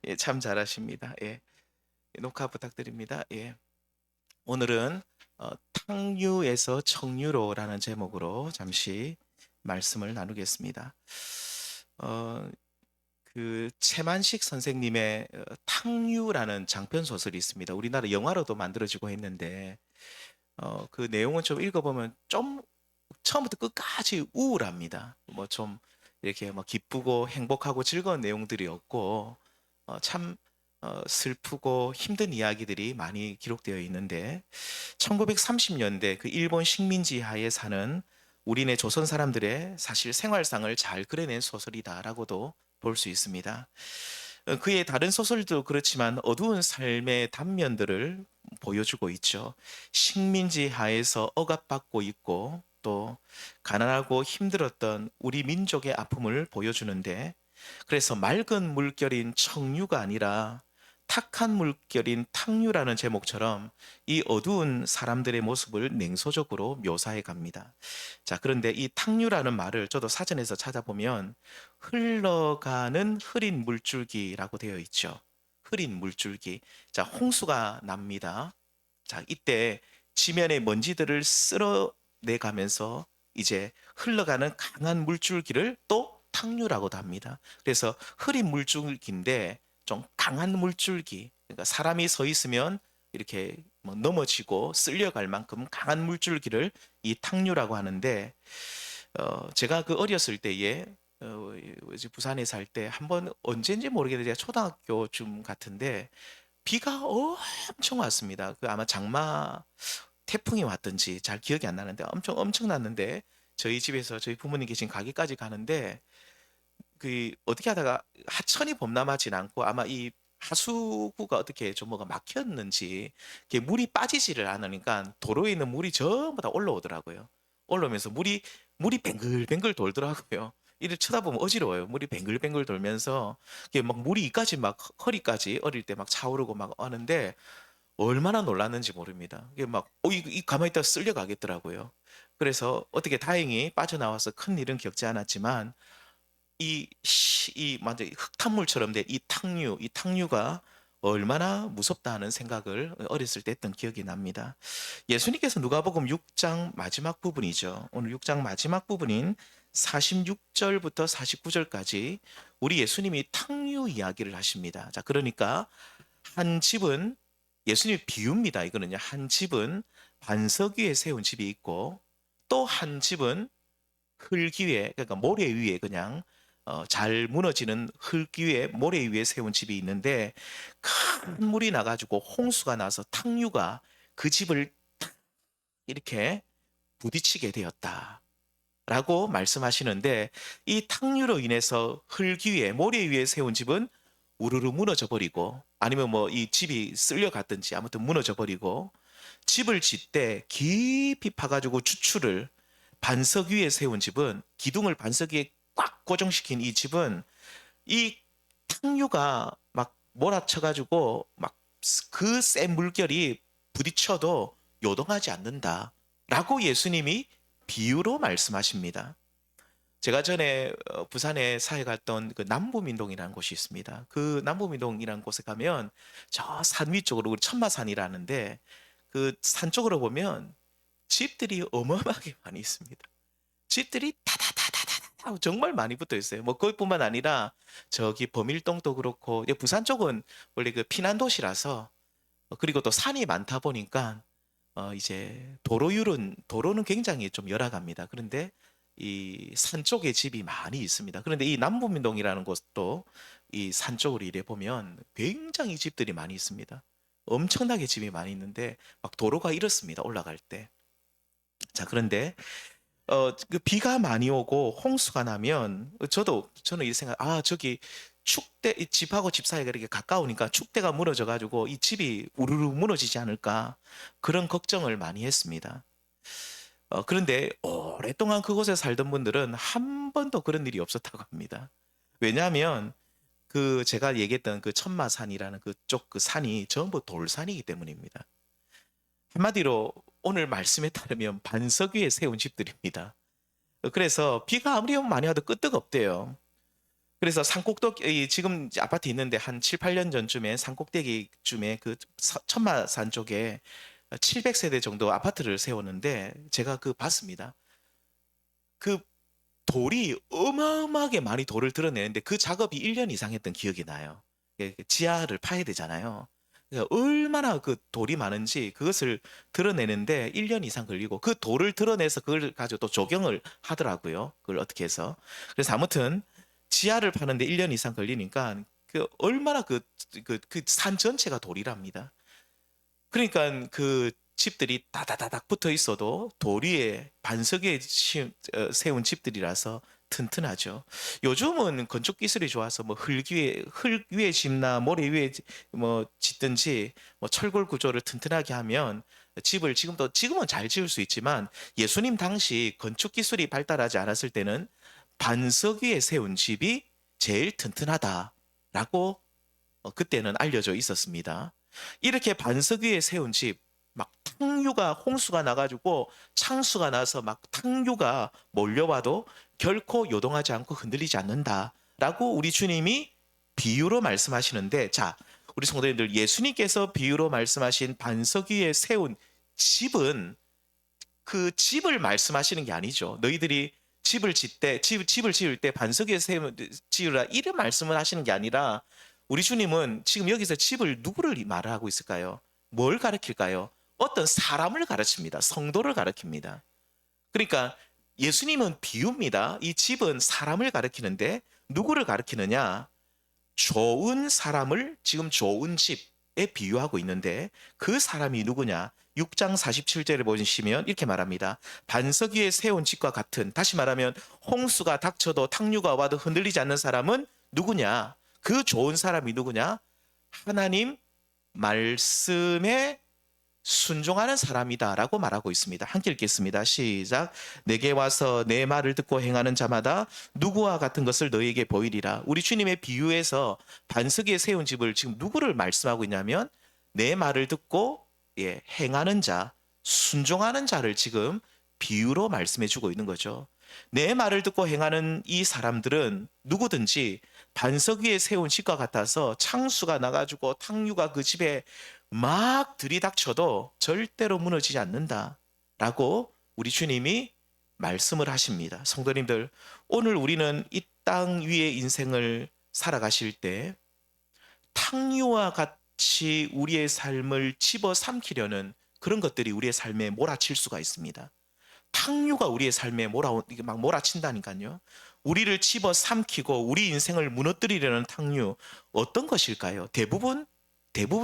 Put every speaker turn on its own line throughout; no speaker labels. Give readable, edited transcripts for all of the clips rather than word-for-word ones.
예, 참 잘하십니다. 예. 녹화 부탁드립니다. 예. 오늘은 탕유에서 청유로라는 제목으로 잠시 말씀을 나누겠습니다. 어, 그 최만식 선생님의 탕유라는 장편 소설이 있습니다. 우리나라 영화로도 만들어지고 했는데 그 내용은 좀 읽어보면 좀 처음부터 끝까지 우울합니다. 뭐 좀 이렇게 뭐 기쁘고 행복하고 즐거운 내용들이 없고 참 슬프고 힘든 이야기들이 많이 기록되어 있는데 1930년대 그 일본 식민지 하에 사는 우리네 조선 사람들의 사실 생활상을 잘 그려낸 소설이다라고도 볼 수 있습니다. 그의 다른 소설도 그렇지만 어두운 삶의 단면들을 보여주고 있죠. 식민지 하에서 억압받고 있고 또 가난하고 힘들었던 우리 민족의 아픔을 보여주는데 그래서 맑은 물결인 청유가 아니라 탁한 물결인 탕유라는 제목처럼 이 어두운 사람들의 모습을 냉소적으로 묘사해 갑니다. 자, 그런데 이 탕유라는 말을 저도 사전에서 찾아보면 흘러가는 흐린 물줄기라고 되어 있죠. 흐린 물줄기. 자, 홍수가 납니다. 자, 이때 지면의 먼지들을 쓸어내 가면서 이제 흘러가는 강한 물줄기를 또 탕류라고도 합니다. 그래서 흐린 물줄기인데 좀 강한 물줄기. 그러니까 사람이 서 있으면 이렇게 뭐 넘어지고 쓸려갈 만큼 강한 물줄기를 이 탕류라고 하는데 제가 그 어렸을 때에 이제 부산에 살 때 한번 언제인지 모르겠는데 초등학교쯤 같은데 비가 엄청 왔습니다. 그 아마 장마 태풍이 왔든지 잘 기억이 안 나는데 엄청 났는데 저희 집에서 저희 부모님 계신 가게까지 가는데 그 어떻게 하다가 하천이 범람하진 않고 아마 이 하수구가 어떻게 좀 뭐가 막혔는지 이게 물이 빠지지를 않으니까 도로에 있는 물이 전부 다 올라오더라고요. 올라오면서 물이 뱅글뱅글 돌더라고요. 이를 쳐다보면 어지러워요. 물이 뱅글뱅글 돌면서 이게 막 물이 이까지 막 허리까지 어릴 때 막 차오르고 막 하는데 얼마나 놀랐는지 모릅니다. 이게 막 이 가만히 있다가 쓸려가겠더라고요. 그래서 어떻게 다행히 빠져나와서 큰 일은 겪지 않았지만 이 완전 흙탕물처럼 된 이 탕류가 얼마나 무섭다 하는 생각을 어렸을 때 했던 기억이 납니다. 예수님께서 누가복음 6장 마지막 부분이죠. 오늘 6장 마지막 부분인 46절부터 49절까지 우리 예수님이 탕류 이야기를 하십니다. 자, 그러니까 한 집은 예수님이 비유입니다. 이거는요. 한 집은 반석 위에 세운 집이 있고 또 한 집은 흙 위에 그러니까 모래 위에 그냥 잘 무너지는 흙 위에 모래 위에 세운 집이 있는데 큰 물이 나가지고 홍수가 나서 탕류가 그 집을 이렇게 부딪히게 되었다. 라고 말씀하시는데 이 탕류로 인해서 흙 위에 모래 위에 세운 집은 우르르 무너져 버리고 아니면 뭐 이 집이 쓸려갔든지 아무튼 무너져 버리고 집을 짓때 깊이 파가지고 추출을 반석 위에 세운 집은 기둥을 반석 위에 꽉 고정시킨 이 집은 이 탕류가 막 몰아쳐가지고 막 그 센 물결이 부딪혀도 요동하지 않는다라고 예수님이 비유로 말씀하십니다. 제가 전에 부산에 사회 갔던 그 남부민동이라는 곳이 있습니다. 그 남부민동이라는 곳에 가면 저 산 위쪽으로 우리 천마산이라는데 그 산 쪽으로 보면 집들이 어마어마하게 많이 있습니다. 집들이 다다다다다다 정말 많이 붙어 있어요. 뭐 그것뿐만 아니라 저기 범일동도 그렇고 부산 쪽은 원래 그 피난 도시라서 그리고 또 산이 많다 보니까 이제 도로는 굉장히 좀 열악합니다. 그런데 이 산 쪽에 집이 많이 있습니다. 그런데 이 남부민동이라는 곳도 이 산 쪽으로 이래 보면 굉장히 집들이 많이 있습니다. 엄청나게 집이 많이 있는데 막 도로가 이렇습니다. 올라갈 때. 자, 그런데 그 비가 많이 오고 홍수가 나면 저는 이 생각, 저기 축대 이 집하고 집 사이가 이렇게 가까우니까 축대가 무너져 가지고 이 집이 우르르 무너지지 않을까 그런 걱정을 많이 했습니다. 그런데 오랫동안 그곳에 살던 분들은 한 번도 그런 일이 없었다고 합니다. 왜냐하면 그 제가 얘기했던 그 천마산이라는 그쪽 그 산이 전부 돌산이기 때문입니다. 한마디로 오늘 말씀에 따르면 반석 위에 세운 집들입니다. 그래서 비가 아무리 많이 와도 끄떡 없대요. 그래서 산꼭대기 지금 이제 아파트 있는데 한 7-8년 전쯤에 산꼭대기쯤에 그 천마산 쪽에 700세대 정도 아파트를 세웠는데 제가 그 봤습니다. 그 돌이 어마어마하게 많이 돌을 드러내는데 그 작업이 1년 이상 했던 기억이 나요. 지하를 파야 되잖아요. 그러니까 얼마나 그 돌이 많은지 그것을 드러내는데 1년 이상 걸리고 그 돌을 드러내서 그걸 가지고 또 조경을 하더라고요. 그걸 어떻게 해서. 그래서 아무튼 지하를 파는데 1년 이상 걸리니까 그 얼마나 그 산 전체가 돌이랍니다. 그러니까 그 집들이 다다다닥 붙어 있어도 돌 위에 반석 위에 세운 집들이라서 튼튼하죠. 요즘은 건축 기술이 좋아서 뭐 흙 위에 짓나 모래 위에 뭐 짓든지 뭐 철골 구조를 튼튼하게 하면 집을 지금은 잘 지을 수 있지만 예수님 당시 건축 기술이 발달하지 않았을 때는 반석 위에 세운 집이 제일 튼튼하다라고 그때는 알려져 있었습니다. 이렇게 반석 위에 세운 집, 막 탕류가 홍수가 나가지고 창수가 나서 막 탕류가 몰려와도 결코 요동하지 않고 흔들리지 않는다라고 우리 주님이 비유로 말씀하시는데, 자, 우리 성도님들, 예수님께서 비유로 말씀하신 반석 위에 세운 집은 그 집을 말씀하시는 게 아니죠. 너희들이 집을 지을 때 반석 위에 지으라 이런 말씀을 하시는 게 아니라 우리 주님은 지금 여기서 집을 누구를 말하고 있을까요? 뭘 가르칠까요? 어떤 사람을 가르칩니다. 성도를 가르칩니다. 그러니까 예수님은 비유입니다. 이 집은 사람을 가르치는데 누구를 가르치느냐? 좋은 사람을 지금 좋은 집에 비유하고 있는데 그 사람이 누구냐? 6장 47절을 보시면 이렇게 말합니다. 반석 위에 세운 집과 같은, 다시 말하면 홍수가 닥쳐도 탕류가 와도 흔들리지 않는 사람은 누구냐? 그 좋은 사람이 누구냐? 하나님 말씀에 순종하는 사람이다라고 말하고 있습니다. 함께 읽겠습니다. 시작. 내게 와서 내 말을 듣고 행하는 자마다 누구와 같은 것을 너희에게 보이리라. 우리 주님의 비유에서 반석 위에 세운 집을 지금 누구를 말씀하고 있냐면 내 말을 듣고 행하는 자, 순종하는 자를 지금 비유로 말씀해 주고 있는 거죠. 내 말을 듣고 행하는 이 사람들은 누구든지 반석 위에 세운 집과 같아서 창수가 나가지고 탕류가 그 집에 막 들이닥쳐도 절대로 무너지지 않는다라고 우리 주님이 말씀을 하십니다. 성도님들, 오늘 우리는 이 땅 위의 인생을 살아가실 때 탕류와 같이 우리의 삶을 집어삼키려는 그런 것들이 우리의 삶에 몰아칠 수가 있습니다. 탕류가 우리의 삶에 막 몰아친다니까요. 우리를 집어삼키고 우리 인생을 무너뜨리려는 탕류, 어떤 것일까요? 대부분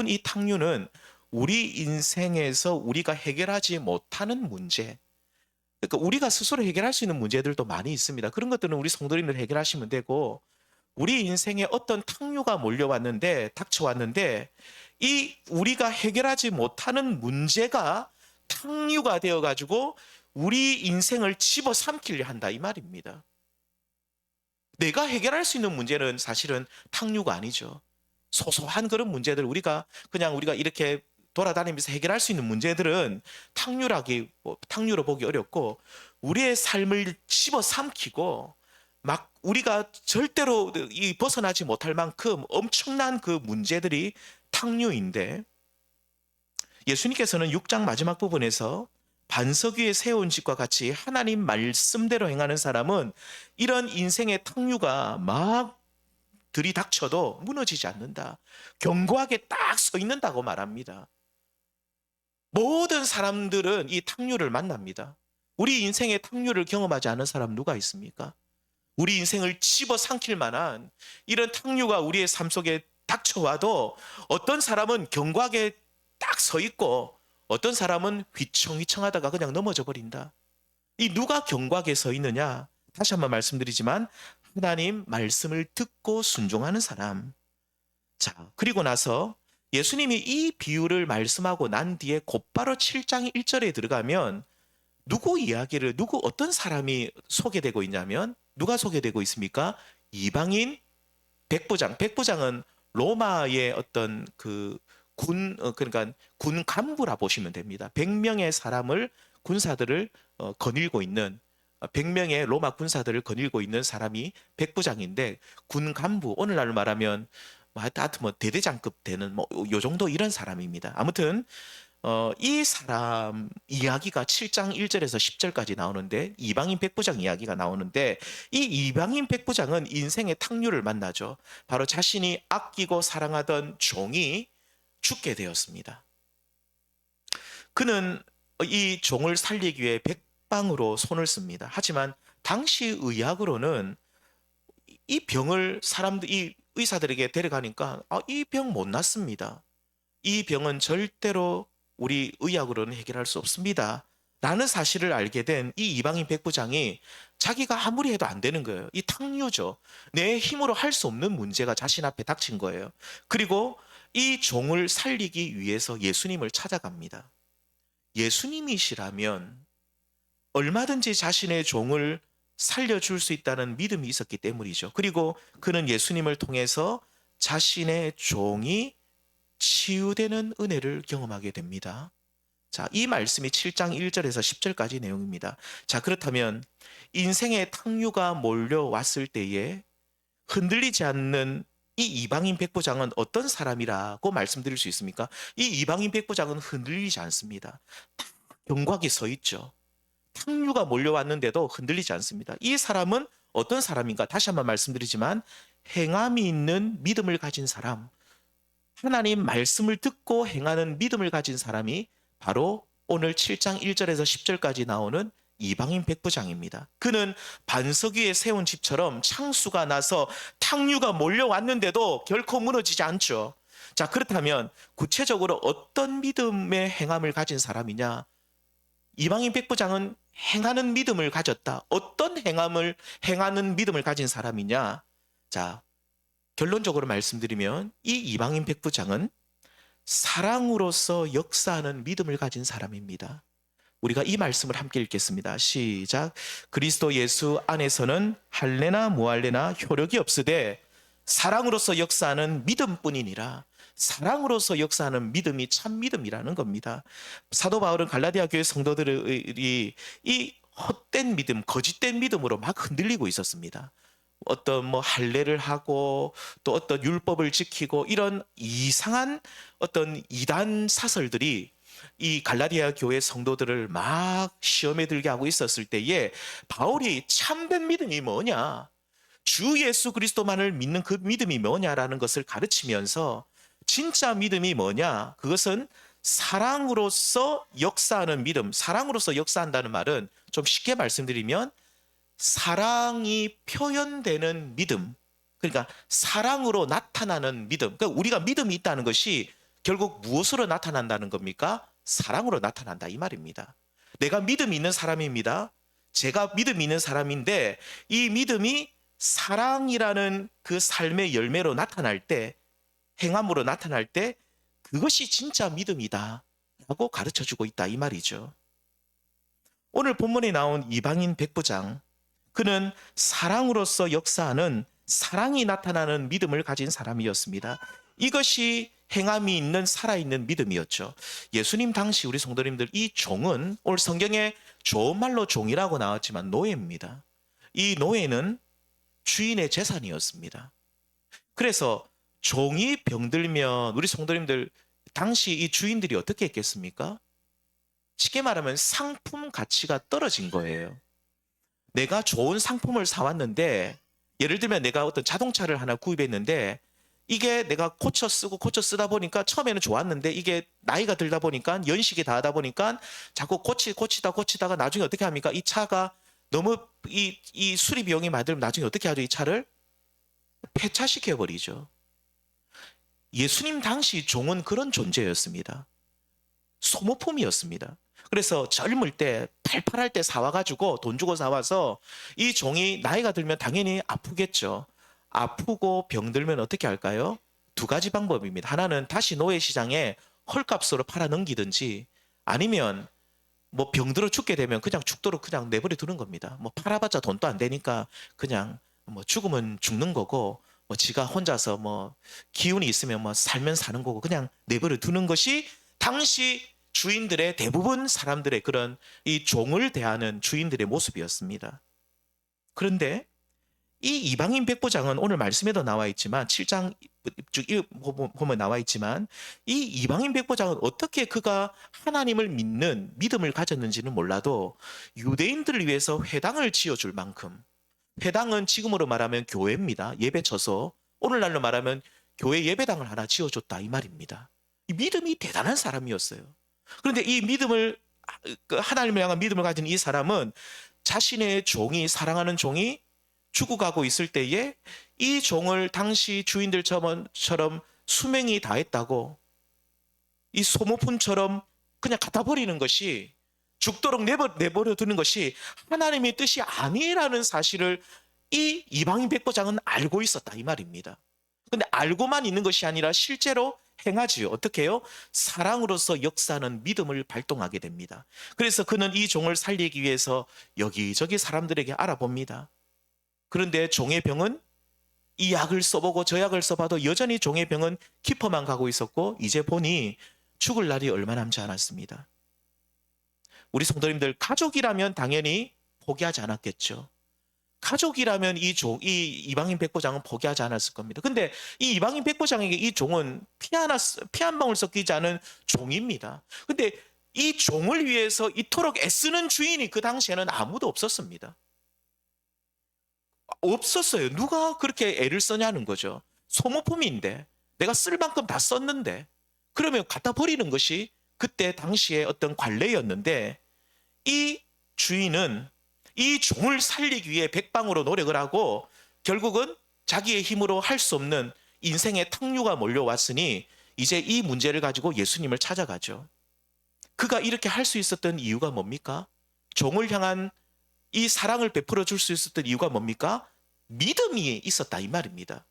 이 탕류는 우리 인생에서 우리가 해결하지 못하는 문제, 그러니까 우리가 스스로 해결할 수 있는 문제들도 많이 있습니다. 그런 것들은 우리 성도님들 해결하시면 되고, 우리 인생에 어떤 탕류가 몰려왔는데, 닥쳐왔는데, 이 우리가 해결하지 못하는 문제가 탕류가 되어가지고 우리 인생을 집어삼키려 한다 이 말입니다. 내가 해결할 수 있는 문제는 사실은 탕류가 아니죠. 소소한 그런 문제들, 우리가 이렇게 돌아다니면서 해결할 수 있는 문제들은 탕류로 보기 어렵고, 우리의 삶을 집어삼키고 막 우리가 절대로 벗어나지 못할 만큼 엄청난 그 문제들이 탕류인데, 예수님께서는 6장 마지막 부분에서 반석 위에 세운 집과 같이 하나님 말씀대로 행하는 사람은 이런 인생의 탕류가 막 들이닥쳐도 무너지지 않는다. 견고하게 딱 서 있는다고 말합니다. 모든 사람들은 이 탕류를 만납니다. 우리 인생의 탕류를 경험하지 않은 사람 누가 있습니까? 우리 인생을 집어삼킬 만한 이런 탕류가 우리의 삶 속에 닥쳐와도 어떤 사람은 견고하게 딱 서 있고 어떤 사람은 휘청휘청하다가 그냥 넘어져 버린다. 이 누가 견고하게 서 있느냐? 다시 한번 말씀드리지만 하나님 말씀을 듣고 순종하는 사람. 자, 그리고 나서 예수님이 이 비유를 말씀하고 난 뒤에 곧바로 7장 1절에 들어가면 어떤 사람이 소개되고 있냐면 누가 소개되고 있습니까? 이방인 백부장은 로마의 어떤 그러니까 군 간부라 보시면 됩니다. 100명의 군사들을 거닐고 있는 100명의 로마 군사들을 거닐고 있는 사람이 백부장인데 군 간부, 오늘날로 말하면 하여튼 뭐 대대장급 되는 뭐 요 정도 이런 사람입니다. 아무튼 이 사람 이야기가 7장 1절에서 10절까지 나오는데 이방인 백부장 이야기가 나오는데 이 이방인 백부장은 인생의 탁류를 만나죠. 바로 자신이 아끼고 사랑하던 종이 죽게 되었습니다. 그는 이 종을 살리기 위해 백방으로 손을 씁니다. 하지만 당시 의학으로는 이 병을 이 의사들에게 데려가니까 이 병 못 낫습니다. 이 병은 절대로 우리 의학으로는 해결할 수 없습니다. 라는 사실을 알게 된 이 이방인 백부장이 자기가 아무리 해도 안 되는 거예요. 이 탕류죠. 내 힘으로 할 수 없는 문제가 자신 앞에 닥친 거예요. 그리고 이 종을 살리기 위해서 예수님을 찾아갑니다. 예수님이시라면 얼마든지 자신의 종을 살려줄 수 있다는 믿음이 있었기 때문이죠. 그리고 그는 예수님을 통해서 자신의 종이 치유되는 은혜를 경험하게 됩니다. 자, 이 말씀이 7장 1절에서 10절까지 내용입니다. 자, 그렇다면 인생의 탕류가 몰려왔을 때에 흔들리지 않는 이 이방인 백부장은 어떤 사람이라고 말씀드릴 수 있습니까? 이 이방인 백부장은 흔들리지 않습니다. 경곽이 서 있죠. 탕류가 몰려왔는데도 흔들리지 않습니다. 이 사람은 어떤 사람인가? 다시 한번 말씀드리지만 행함이 있는 믿음을 가진 사람, 하나님 말씀을 듣고 행하는 믿음을 가진 사람이 바로 오늘 7장 1절에서 10절까지 나오는 이방인 백부장입니다. 그는 반석 위에 세운 집처럼 창수가 나서 탕류가 몰려왔는데도 결코 무너지지 않죠. 자, 그렇다면 구체적으로 어떤 믿음의 행함을 가진 사람이냐? 이방인 백부장은 행하는 믿음을 가졌다. 어떤 행함을 행하는 믿음을 가진 사람이냐? 자, 결론적으로 말씀드리면 이 이방인 백부장은 사랑으로서 역사하는 믿음을 가진 사람입니다. 우리가 이 말씀을 함께 읽겠습니다. 시작. 그리스도 예수 안에서는 할례나 무할례나 효력이 없으되 사랑으로서 역사하는 믿음뿐이니라. 사랑으로서 역사하는 믿음이 참 믿음이라는 겁니다. 사도 바울은 갈라디아 교회 성도들이 이 헛된 믿음, 거짓된 믿음으로 막 흔들리고 있었습니다. 어떤 뭐 할례를 하고 또 어떤 율법을 지키고 이런 이상한 어떤 이단 사설들이 이 갈라디아 교회 성도들을 막 시험에 들게 하고 있었을 때에 바울이 참된 믿음이 뭐냐, 주 예수 그리스도만을 믿는 그 믿음이 뭐냐라는 것을 가르치면서 진짜 믿음이 뭐냐, 그것은 사랑으로서 역사하는 믿음. 사랑으로서 역사한다는 말은 좀 쉽게 말씀드리면 사랑이 표현되는 믿음, 그러니까 사랑으로 나타나는 믿음. 그러니까 우리가 믿음이 있다는 것이 결국 무엇으로 나타난다는 겁니까? 사랑으로 나타난다 이 말입니다. 내가 믿음이 있는 사람입니다. 제가 믿음이 있는 사람인데 이 믿음이 사랑이라는 그 삶의 열매로 나타날 때, 행함으로 나타날 때 그것이 진짜 믿음이다 라고 가르쳐주고 있다 이 말이죠. 오늘 본문에 나온 이방인 백부장, 그는 사랑으로서 역사하는, 사랑이 나타나는 믿음을 가진 사람이었습니다. 이것이 행함이 있는 살아있는 믿음이었죠. 예수님 당시 우리 성도님들, 이 종은 오늘 성경에 좋은 말로 종이라고 나왔지만 노예입니다. 이 노예는 주인의 재산이었습니다. 그래서 종이 병들면 우리 성도님들 당시 이 주인들이 어떻게 했겠습니까? 쉽게 말하면 상품 가치가 떨어진 거예요. 내가 좋은 상품을 사왔는데, 예를 들면 내가 어떤 자동차를 하나 구입했는데 이게 내가 고쳐 쓰다 보니까 처음에는 좋았는데 이게 나이가 들다 보니까, 연식이 다하다 보니까 자꾸 고치다가 나중에 어떻게 합니까? 이 차가 너무 이 수리 비용이 많이 들면 나중에 어떻게 하죠? 이 차를 폐차시켜 버리죠. 예수님 당시 종은 그런 존재였습니다. 소모품이었습니다. 그래서 젊을 때 팔팔할 때 사와가지고 돈 주고 사와서 이 종이 나이가 들면 당연히 아프겠죠. 아프고 병들면 어떻게 할까요? 두 가지 방법입니다. 하나는 다시 노예시장에 헐값으로 팔아 넘기든지, 아니면 뭐 병들어 죽게 되면 그냥 죽도록 그냥 내버려 두는 겁니다. 뭐 팔아봤자 돈도 안 되니까 그냥 뭐 죽으면 죽는 거고, 뭐 지가 혼자서 뭐 기운이 있으면 뭐 살면 사는 거고 그냥 내버려 두는 것이 당시 주인들의 대부분 사람들의 그런 이 종을 대하는 주인들의 모습이었습니다. 그런데 이 이방인 백부장은 오늘 말씀에도 나와 있지만 7장 쭉 보면 나와 있지만 이 이방인 백부장은 어떻게 그가 하나님을 믿는 믿음을 가졌는지는 몰라도 유대인들을 위해서 회당을 지어줄 만큼, 회당은 지금으로 말하면 교회입니다. 예배처소. 오늘날로 말하면 교회 예배당을 하나 지어줬다 이 말입니다. 이 믿음이 대단한 사람이었어요. 그런데 이 믿음을, 하나님을 향한 믿음을 가진 이 사람은 자신의 종이, 사랑하는 종이 죽어가고 있을 때에 이 종을 당시 주인들처럼 수명이 다했다고 이 소모품처럼 그냥 갖다 버리는 것이, 죽도록 내버려 두는 것이 하나님의 뜻이 아니라는 사실을 이 이방인 백부장은 알고 있었다 이 말입니다. 근데 알고만 있는 것이 아니라 실제로 행하지요. 어떻게 해요? 사랑으로서 역사하는 믿음을 발동하게 됩니다. 그래서 그는 이 종을 살리기 위해서 여기저기 사람들에게 알아봅니다. 그런데 종의 병은 이 약을 써보고 저 약을 써봐도 여전히 종의 병은 깊어만 가고 있었고 이제 보니 죽을 날이 얼마 남지 않았습니다. 우리 성도님들, 가족이라면 당연히 포기하지 않았겠죠. 가족이라면 이 이방인 백부장은 포기하지 않았을 겁니다. 근데 이 이방인 백부장에게 이 종은 피 한 방울 섞이지 않은 종입니다. 근데 이 종을 위해서 이토록 애쓰는 주인이 그 당시에는 아무도 없었습니다. 없었어요. 누가 그렇게 애를 쓰냐는 거죠. 소모품인데 내가 쓸 만큼 다 썼는데 그러면 갖다 버리는 것이 그때 당시에 어떤 관례였는데, 이 주인은 이 종을 살리기 위해 백방으로 노력을 하고 결국은 자기의 힘으로 할 수 없는 인생의 탕류가 몰려왔으니 이제 이 문제를 가지고 예수님을 찾아가죠. 그가 이렇게 할 수 있었던 이유가 뭡니까? 종을 향한 이 사랑을 베풀어 줄 수 있었던 이유가 뭡니까? 믿음이 있었다 이 말입니다.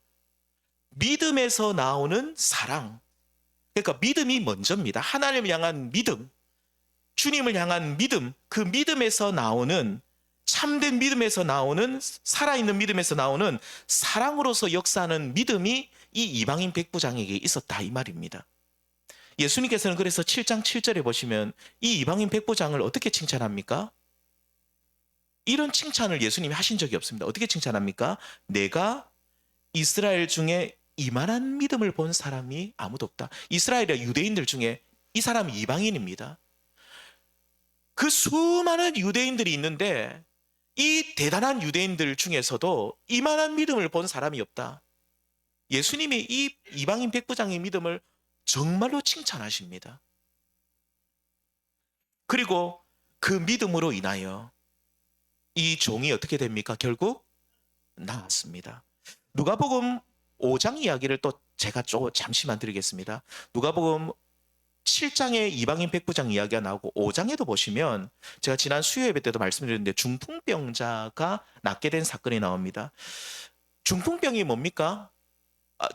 믿음에서 나오는 사랑. 그러니까 믿음이 먼저입니다. 하나님을 향한 믿음, 주님을 향한 믿음, 그 믿음에서 나오는, 참된 믿음에서 나오는, 살아있는 믿음에서 나오는 사랑으로서 역사하는 믿음이 이 이방인 백부장에게 있었다 이 말입니다. 예수님께서는 그래서 7장 7절에 보시면 이 이방인 백부장을 어떻게 칭찬합니까? 이런 칭찬을 예수님이 하신 적이 없습니다. 어떻게 칭찬합니까? 내가 이스라엘 중에 이만한 믿음을 본 사람이 아무도 없다. 이스라엘의 유대인들 중에 이 사람이 이방인입니다. 그 수많은 유대인들이 있는데 이 대단한 유대인들 중에서도 이만한 믿음을 본 사람이 없다. 예수님이 이 이방인 백부장의 믿음을 정말로 칭찬하십니다. 그리고 그 믿음으로 인하여 이 종이 어떻게 됩니까? 결국 나았습니다. 누가복음 5장 이야기를 또 제가 잠시만 드리겠습니다. 누가복음 7장에 이방인 백부장 이야기가 나오고 5장에도 보시면 제가 지난 수요 예배 때도 말씀드렸는데 중풍병자가 낫게 된 사건이 나옵니다. 중풍병이 뭡니까?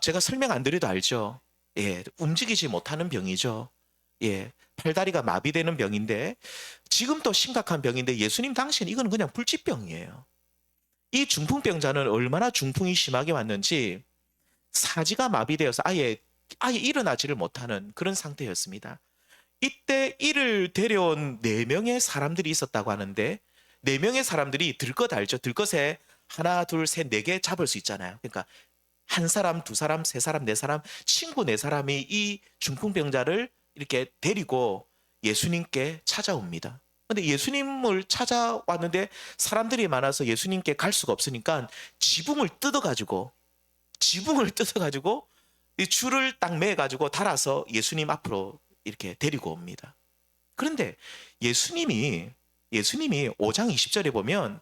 제가 설명 안 드려도 알죠. 예, 움직이지 못하는 병이죠. 예, 팔다리가 마비되는 병인데 지금 또 심각한 병인데 예수님 당시에는 이건 그냥 불치병이에요. 이 중풍병자는 얼마나 중풍이 심하게 왔는지 사지가 마비되어서 아예 일어나지를 못하는 그런 상태였습니다. 이때 이를 데려온 4명의 사람들이 있었다고 하는데 4명의 사람들이 들것 알죠? 들것에 하나, 둘, 셋, 4개 잡을 수 있잖아요. 그러니까 한 사람, 두 사람, 세 사람, 네 사람, 친구 4사람이 이 중풍병자를 이렇게 데리고 예수님께 찾아옵니다. 근데 예수님을 찾아왔는데 사람들이 많아서 예수님께 갈 수가 없으니까 지붕을 뜯어가지고 이 줄을 딱 매가지고 달아서 예수님 앞으로 이렇게 데리고 옵니다. 그런데 예수님이 5장 20절에 보면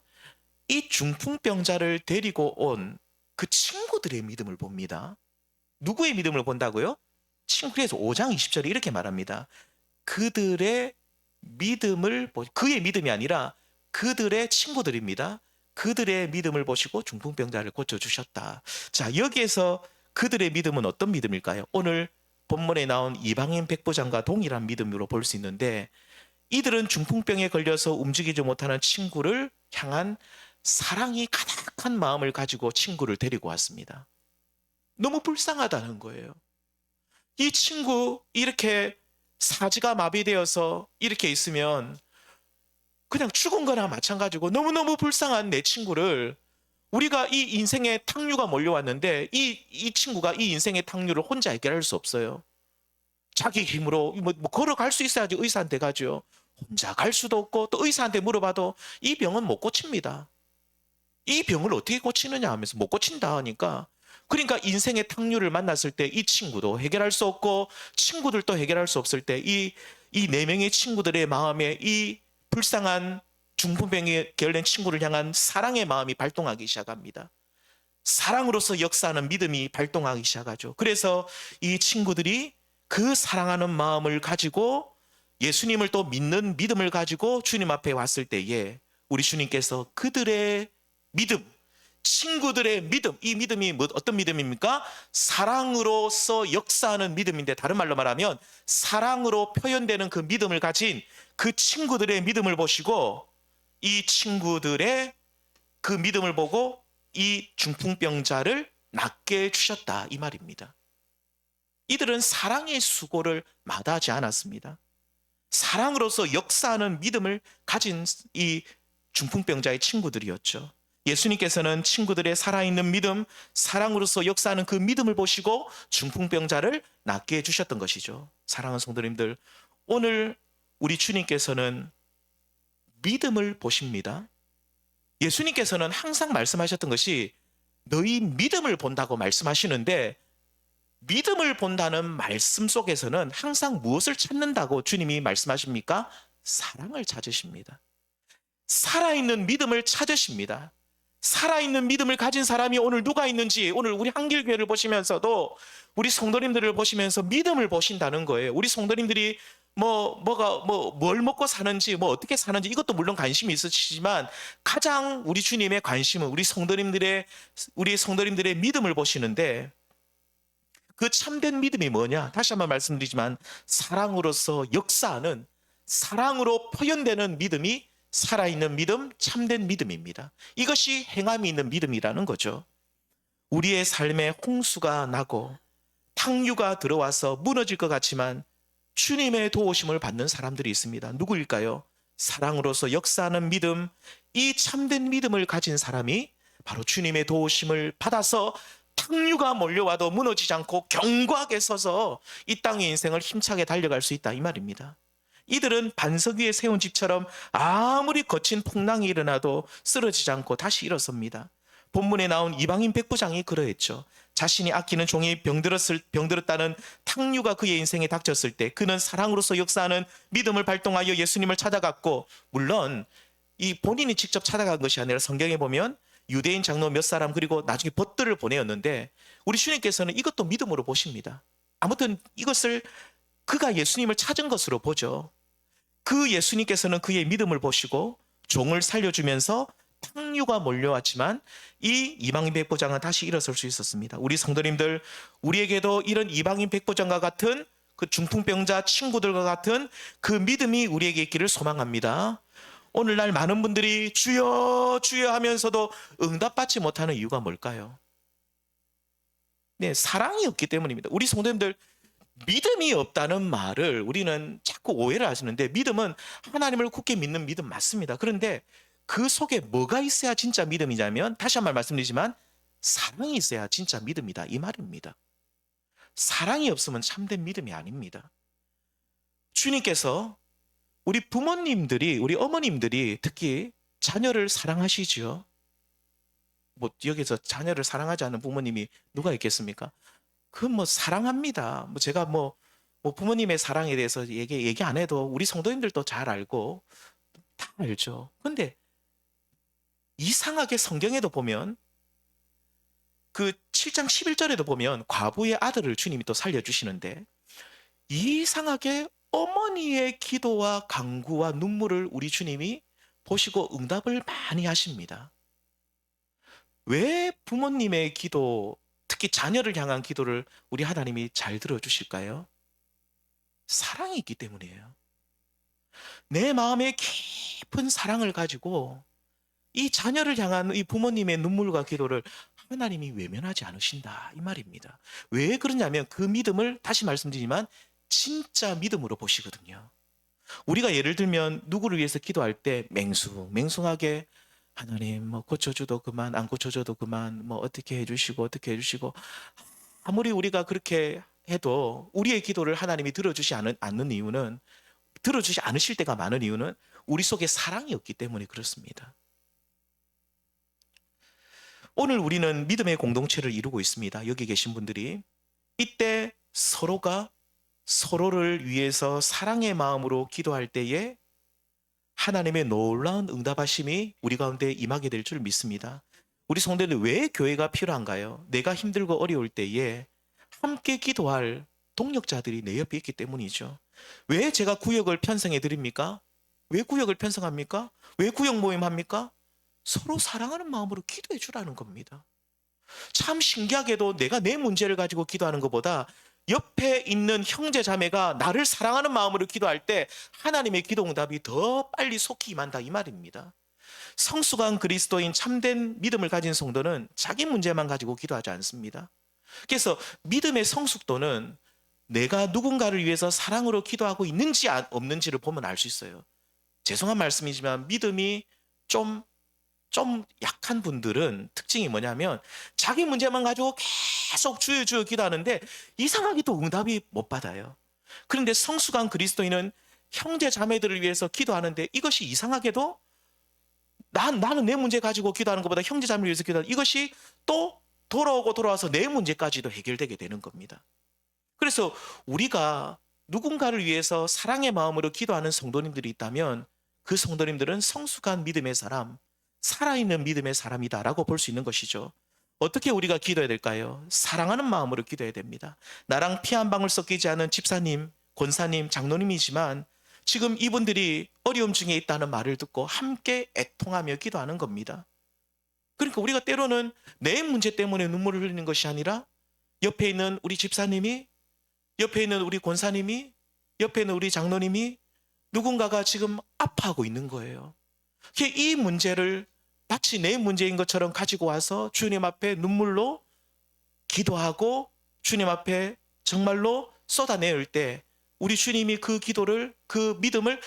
이 중풍병자를 데리고 온 그 친구들의 믿음을 봅니다. 누구의 믿음을 본다고요? 그래서 5장 20절에 이렇게 말합니다. 그들의 믿음을 그의 믿음이 아니라 그들의 친구들입니다. 그들의 믿음을 보시고 중풍병자를 고쳐주셨다. 자, 여기에서 그들의 믿음은 어떤 믿음일까요? 오늘 본문에 나온 이방인 백부장과 동일한 믿음으로 볼 수 있는데 이들은 중풍병에 걸려서 움직이지 못하는 친구를 향한 사랑이 가득한 마음을 가지고 친구를 데리고 왔습니다. 너무 불쌍하다는 거예요. 이 친구 이렇게 사지가 마비되어서 이렇게 있으면 그냥 죽은 거나 마찬가지고 너무너무 불쌍한 내 친구를 우리가 이 인생의 탕류가 몰려왔는데 이 친구가 이 인생의 탕류를 혼자 해결할 수 없어요. 자기 힘으로 뭐 걸어갈 수 있어야지 의사한테 가죠. 혼자 갈 수도 없고 또 의사한테 물어봐도 이 병은 못 고칩니다. 이 병을 어떻게 고치느냐 하면서 못 고친다 하니까 그러니까 인생의 탕류를 만났을 때 이 친구도 해결할 수 없고 친구들도 해결할 수 없을 때 이 네 명의 친구들의 마음에 이 불쌍한 중풍병에 결된 친구를 향한 사랑의 마음이 발동하기 시작합니다. 사랑으로서 역사하는 믿음이 발동하기 시작하죠. 그래서 이 친구들이 그 사랑하는 마음을 가지고 예수님을 또 믿는 믿음을 가지고 주님 앞에 왔을 때에 우리 주님께서 그들의 믿음, 친구들의 믿음, 이 믿음이 어떤 믿음입니까? 사랑으로서 역사하는 믿음인데 다른 말로 말하면 사랑으로 표현되는 그 믿음을 가진 그 친구들의 믿음을 보시고 이 친구들의 그 믿음을 보고 이 중풍병자를 낫게 해주셨다 이 말입니다. 이들은 사랑의 수고를 마다하지 않았습니다. 사랑으로서 역사하는 믿음을 가진 이 중풍병자의 친구들이었죠. 예수님께서는 친구들의 살아있는 믿음, 사랑으로서 역사하는 그 믿음을 보시고 중풍병자를 낫게 해주셨던 것이죠. 사랑하는 성도님들, 오늘 우리 주님께서는 믿음을 보십니다. 예수님께서는 항상 말씀하셨던 것이 너희 믿음을 본다고 말씀하시는데 믿음을 본다는 말씀 속에서는 항상 무엇을 찾는다고 주님이 말씀하십니까? 사랑을 찾으십니다. 살아있는 믿음을 찾으십니다. 살아있는 믿음을 가진 사람이 오늘 누가 있는지 오늘 우리 한길교회를 보시면서도 우리 성도님들을 보시면서 믿음을 보신다는 거예요. 우리 성도님들이 뭘 먹고 사는지 어떻게 사는지 이것도 물론 관심이 있으시지만 가장 우리 주님의 관심은 우리 성도님들의 믿음을 보시는데 그 참된 믿음이 뭐냐? 다시 한번 말씀드리지만 사랑으로서 역사하는 사랑으로 표현되는 믿음이 살아있는 믿음, 참된 믿음입니다. 이것이 행함이 있는 믿음이라는 거죠. 우리의 삶에 홍수가 나고 탕류가 들어와서 무너질 것 같지만 주님의 도우심을 받는 사람들이 있습니다. 누구일까요? 사랑으로서 역사하는 믿음, 이 참된 믿음을 가진 사람이 바로 주님의 도우심을 받아서 탕류가 몰려와도 무너지지 않고 견고하게 서서 이 땅의 인생을 힘차게 달려갈 수 있다 이 말입니다. 이들은 반석 위에 세운 집처럼 아무리 거친 풍랑이 일어나도 쓰러지지 않고 다시 일어섭니다. 본문에 나온 이방인 백부장이 그러했죠. 자신이 아끼는 종이 병들었다는 탕류가 그의 인생에 닥쳤을 때 그는 사랑으로서 역사하는 믿음을 발동하여 예수님을 찾아갔고, 물론 이 본인이 직접 찾아간 것이 아니라 성경에 보면 유대인 장로 몇 사람 그리고 나중에 벗들을 보내었는데 우리 주님께서는 이것도 믿음으로 보십니다. 아무튼 이것을 그가 예수님을 찾은 것으로 보죠. 그 예수님께서는 그의 믿음을 보시고 종을 살려주면서 탕류가 몰려왔지만 이 이방인 백부장은 다시 일어설 수 있었습니다. 우리 성도님들, 우리에게도 이런 이방인 백부장과 같은 그 중풍병자 친구들과 같은 그 믿음이 우리에게 있기를 소망합니다. 오늘날 많은 분들이 주여 주여 하면서도 응답받지 못하는 이유가 뭘까요? 네, 사랑이 없기 때문입니다. 우리 성도님들, 믿음이 없다는 말을 우리는 자꾸 오해를 하시는데 믿음은 하나님을 굳게 믿는 믿음 맞습니다. 그런데 그 속에 뭐가 있어야 진짜 믿음이냐면 다시 한 번 말씀드리지만 사랑이 있어야 진짜 믿음이다 이 말입니다. 사랑이 없으면 참된 믿음이 아닙니다. 주님께서 우리 부모님들이 우리 어머님들이 특히 자녀를 사랑하시죠. 여기서 자녀를 사랑하지 않는 부모님이 누가 있겠습니까? 그건 사랑합니다. 제가 부모님의 사랑에 대해서 얘기 안 해도 우리 성도님들도 잘 알고 다 알죠. 근데 이상하게 성경에도 보면 그 7장 11절에도 보면 과부의 아들을 주님이 또 살려주시는데 이상하게 어머니의 기도와 간구와 눈물을 우리 주님이 보시고 응답을 많이 하십니다. 왜 부모님의 기도, 특히 자녀를 향한 기도를 우리 하나님이 잘 들어주실까요? 사랑이 있기 때문이에요. 내 마음에 깊은 사랑을 가지고 이 자녀를 향한 이 부모님의 눈물과 기도를 하나님이 외면하지 않으신다 이 말입니다. 왜 그러냐면 그 믿음을 다시 말씀드리지만 진짜 믿음으로 보시거든요. 우리가 예를 들면 누구를 위해서 기도할 때 맹숭하게 하나님 뭐 고쳐줘도 그만, 안 고쳐줘도 그만, 뭐 어떻게 해주시고 어떻게 해주시고, 아무리 우리가 그렇게 해도 우리의 기도를 하나님이 않는 이유는, 들어주지 않으실 때가 많은 이유는 우리 속에 사랑이 없기 때문에 그렇습니다. 오늘 우리는 믿음의 공동체를 이루고 있습니다. 여기 계신 분들이 이때 서로가 서로를 위해서 사랑의 마음으로 기도할 때에 하나님의 놀라운 응답하심이 우리 가운데 임하게 될 줄 믿습니다. 우리 성도들, 왜 교회가 필요한가요? 내가 힘들고 어려울 때에 함께 기도할 동력자들이 내 옆에 있기 때문이죠. 왜 제가 구역을 편성해 드립니까? 왜 구역을 편성합니까? 왜 구역 모임 합니까? 서로 사랑하는 마음으로 기도해 주라는 겁니다. 참 신기하게도 내가 내 문제를 가지고 기도하는 것보다 옆에 있는 형제 자매가 나를 사랑하는 마음으로 기도할 때 하나님의 기도 응답이 더 빨리 속히 임한다, 이 말입니다. 성숙한 그리스도인 참된 믿음을 가진 성도는 자기 문제만 가지고 기도하지 않습니다. 그래서 믿음의 성숙도는 내가 누군가를 위해서 사랑으로 기도하고 있는지 없는지를 보면 알 수 있어요. 죄송한 말씀이지만 믿음이 좀 약한 분들은 특징이 뭐냐면 자기 문제만 가지고 계속 주여 기도하는데 이상하게도 응답이 못 받아요. 그런데 성숙한 그리스도인은 형제 자매들을 위해서 기도하는데 이것이 이상하게도 나는 내 문제 가지고 기도하는 것보다 형제 자매를 위해서 기도하는 이것이 또 돌아와서 내 문제까지도 해결되게 되는 겁니다. 그래서 우리가 누군가를 위해서 사랑의 마음으로 기도하는 성도님들이 있다면 그 성도님들은 성숙한 믿음의 사람, 살아있는 믿음의 사람이다라고 볼 수 있는 것이죠. 어떻게 우리가 기도해야 될까요? 사랑하는 마음으로 기도해야 됩니다. 나랑 피 한 방울 섞이지 않은 집사님, 권사님, 장로님이지만 지금 이분들이 어려움 중에 있다는 말을 듣고 함께 애통하며 기도하는 겁니다. 그러니까 우리가 때로는 내 문제 때문에 눈물을 흘리는 것이 아니라 옆에 있는 우리 집사님이, 옆에 있는 우리 권사님이, 옆에 있는 우리 장로님이 누군가가 지금 아파하고 있는 거예요. 이 문제를 마치 내 문제인 것처럼 가지고 와서 주님 앞에 눈물로 기도하고 주님 앞에 정말로 쏟아내올 때 우리 주님이 그 기도를, 그 믿음을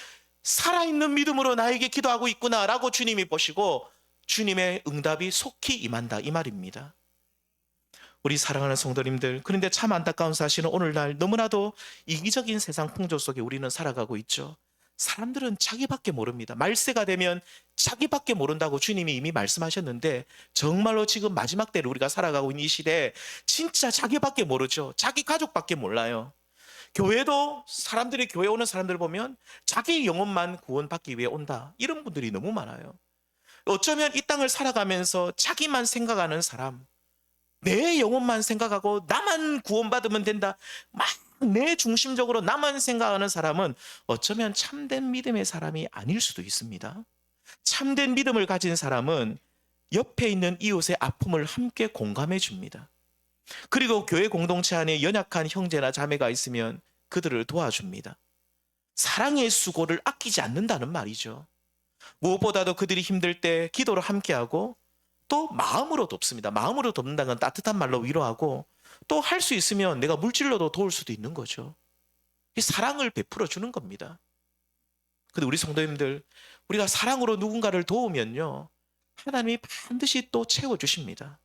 살아있는 믿음으로 나에게 기도하고 있구나라고 주님이 보시고 주님의 응답이 속히 임한다, 이 말입니다. 우리 사랑하는 성도님들, 그런데 참 안타까운 사실은 오늘날 너무나도 이기적인 세상 풍조 속에 우리는 살아가고 있죠. 사람들은 자기밖에 모릅니다. 말세가 되면 자기밖에 모른다고 주님이 이미 말씀하셨는데 정말로 지금 마지막 때를 우리가 살아가고 있는 이 시대에 진짜 자기밖에 모르죠. 자기 가족밖에 몰라요. 교회도 사람들이, 교회 오는 사람들 보면 자기 영혼만 구원받기 위해 온다, 이런 분들이 너무 많아요. 어쩌면 이 땅을 살아가면서 자기만 생각하는 사람, 내 영혼만 생각하고 나만 구원받으면 된다, 막 내 중심적으로 나만 생각하는 사람은 어쩌면 참된 믿음의 사람이 아닐 수도 있습니다. 참된 믿음을 가진 사람은 옆에 있는 이웃의 아픔을 함께 공감해 줍니다. 그리고 교회 공동체 안에 연약한 형제나 자매가 있으면 그들을 도와줍니다. 사랑의 수고를 아끼지 않는다는 말이죠. 무엇보다도 그들이 힘들 때 기도로 함께하고 또 마음으로 돕습니다. 마음으로 돕는다는 건 따뜻한 말로 위로하고 또 할 수 있으면 내가 물질로도 도울 수도 있는 거죠. 이 사랑을 베풀어 주는 겁니다. 근데 우리 성도님들, 우리가 사랑으로 누군가를 도우면요, 하나님이 반드시 또 채워주십니다.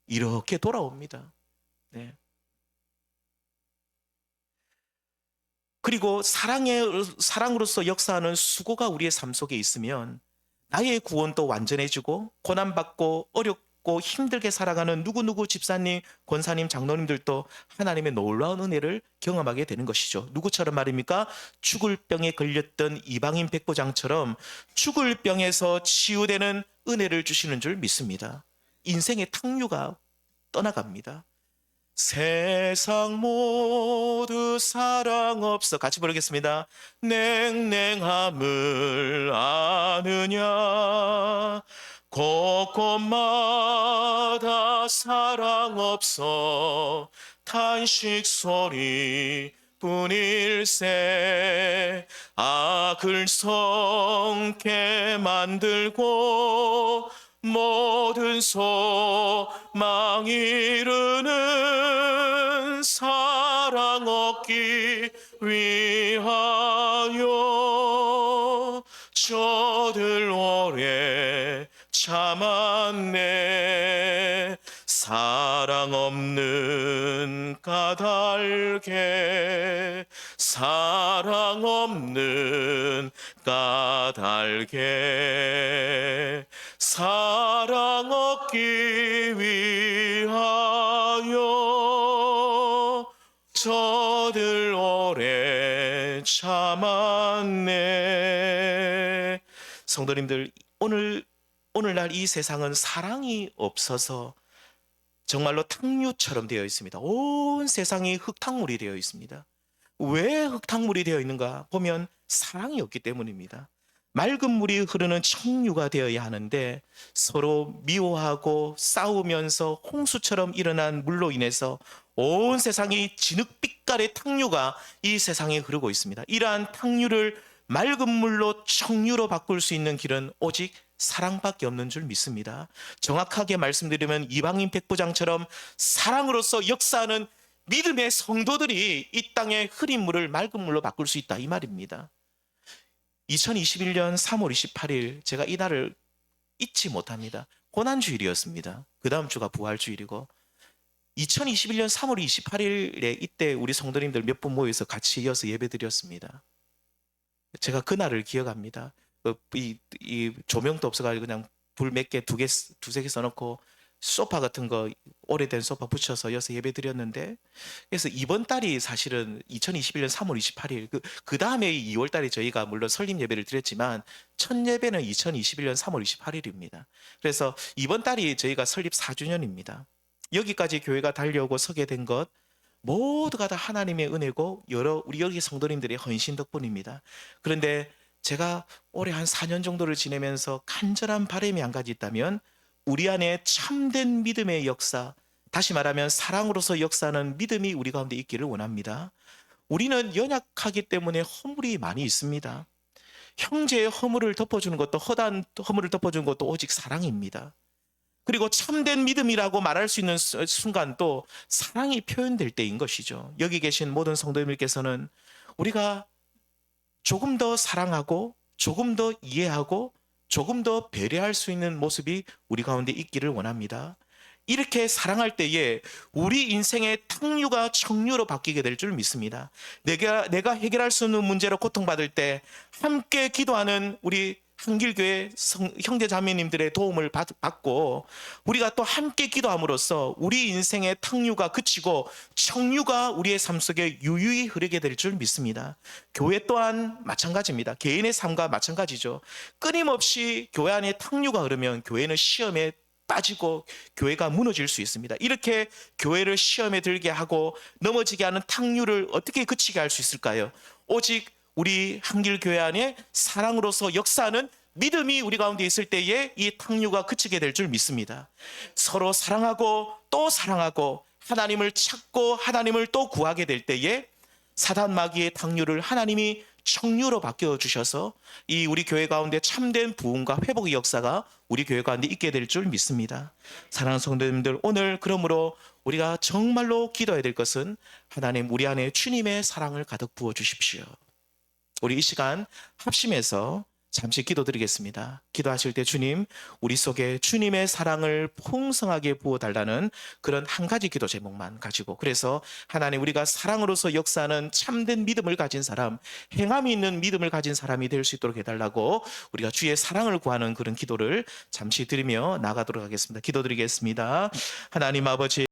이렇게 돌아옵니다. 네. 그리고 사랑으로서 역사하는 수고가 우리의 삶 속에 있으면 나의 구원도 완전해지고 고난받고 어렵고 힘들게 살아가는 누구누구 집사님, 권사님, 장로님들도 하나님의 놀라운 은혜를 경험하게 되는 것이죠. 누구처럼 말입니까? 죽을 병에 걸렸던 이방인 백부장처럼 죽을 병에서 치유되는 은혜를 주시는 줄 믿습니다. 인생의 탕류가 떠나갑니다. 세상 모두 사랑 없어, 같이 부르겠습니다. 냉랭함을 아느냐, 곳곳마다 사랑 없어 탄식 소리 뿐일세. 악을 성게 만들고 모든 소망 이루는 사랑 없고 얻기 위하여 저들 오래 참았네. 사랑 없는 까닭에, 사랑 없는 까닭에, 사랑 얻기 위하여 저들 오래 참았네. 성도님들, 오늘날 이 세상은 사랑이 없어서 정말로 탕류처럼 되어 있습니다. 온 세상이 흙탕물이 되어 있습니다. 왜 흙탕물이 되어 있는가 보면 사랑이 없기 때문입니다. 맑은 물이 흐르는 청류가 되어야 하는데 서로 미워하고 싸우면서 홍수처럼 일어난 물로 인해서 온 세상이 진흙빛깔의 탕류가 이 세상에 흐르고 있습니다. 이러한 탕류를 맑은 물로 청류로 바꿀 수 있는 길은 오직 사랑밖에 없는 줄 믿습니다. 정확하게 말씀드리면 이방인 백부장처럼 사랑으로서 역사하는 믿음의 성도들이 이 땅의 흐린 물을 맑은 물로 바꿀 수 있다, 이 말입니다. 2021년 3월 28일 제가 이 날을 잊지 못합니다. 고난주일이었습니다. 그 다음 주가 부활주일이고 2021년 3월 28일에 이때 우리 성도님들 몇 분 모여서 같이 이어서 예배드렸습니다. 제가 그날을 기억합니다. 이 조명도 없어가지고 그냥 불 몇 개, 두세 개 써놓고 소파 같은 거 오래된 소파 붙여서 여기서 예배 드렸는데, 그래서 이번 달이 사실은 2021년 3월 28일 그 다음에 2월 달에 저희가 물론 설립 예배를 드렸지만 첫 예배는 2021년 3월 28일입니다. 그래서 이번 달이 저희가 설립 4주년입니다. 여기까지 교회가 달려오고 서게 된 것 모두가 다 하나님의 은혜고 우리 여기 성도님들의 헌신 덕분입니다. 그런데 제가 올해 한 4년 정도를 지내면서 간절한 바람이 한 가지 있다면 우리 안에 참된 믿음의 역사, 다시 말하면 사랑으로서 역사하는 믿음이 우리 가운데 있기를 원합니다. 우리는 연약하기 때문에 허물이 많이 있습니다. 형제의 허물을 덮어주는 것도, 허다한 허물을 덮어주는 것도 오직 사랑입니다. 그리고 참된 믿음이라고 말할 수 있는 순간 또 사랑이 표현될 때인 것이죠. 여기 계신 모든 성도님들께서는 우리가 조금 더 사랑하고 조금 더 이해하고 조금 더 배려할 수 있는 모습이 우리 가운데 있기를 원합니다. 이렇게 사랑할 때에 우리 인생의 탕류가 청류로 바뀌게 될 줄 믿습니다. 내가 해결할 수 없는 문제로 고통받을 때 함께 기도하는 우리 한길교회 형제 자매님들의 도움을 받고 우리가 또 함께 기도함으로써 우리 인생의 탕류가 그치고 청류가 우리의 삶 속에 유유히 흐르게 될 줄 믿습니다. 교회 또한 마찬가지입니다. 개인의 삶과 마찬가지죠. 끊임없이 교회 안에 탕류가 흐르면 교회는 시험에 빠지고 교회가 무너질 수 있습니다. 이렇게 교회를 시험에 들게 하고 넘어지게 하는 탕류를 어떻게 그치게 할 수 있을까요? 오직 우리 한길교회 안에 사랑으로서 역사하는 믿음이 우리 가운데 있을 때에 이 탕류가 그치게 될 줄 믿습니다. 서로 사랑하고 또 사랑하고 하나님을 찾고 하나님을 또 구하게 될 때에 사단 마귀의 탕류를 하나님이 청류로 바뀌어 주셔서 이 우리 교회 가운데 참된 부흥과 회복의 역사가 우리 교회 가운데 있게 될 줄 믿습니다. 사랑하는 성도님들, 오늘 그러므로 우리가 정말로 기도해야 될 것은 하나님 우리 안에 주님의 사랑을 가득 부어 주십시오. 우리 이 시간 합심해서 잠시 기도드리겠습니다. 기도하실 때 주님, 우리 속에 주님의 사랑을 풍성하게 부어달라는 그런 한 가지 기도 제목만 가지고, 그래서 하나님 우리가 사랑으로서 역사하는 참된 믿음을 가진 사람, 행함이 있는 믿음을 가진 사람이 될 수 있도록 해달라고 우리가 주의 사랑을 구하는 그런 기도를 잠시 드리며 나가도록 하겠습니다. 기도드리겠습니다. 하나님 아버지,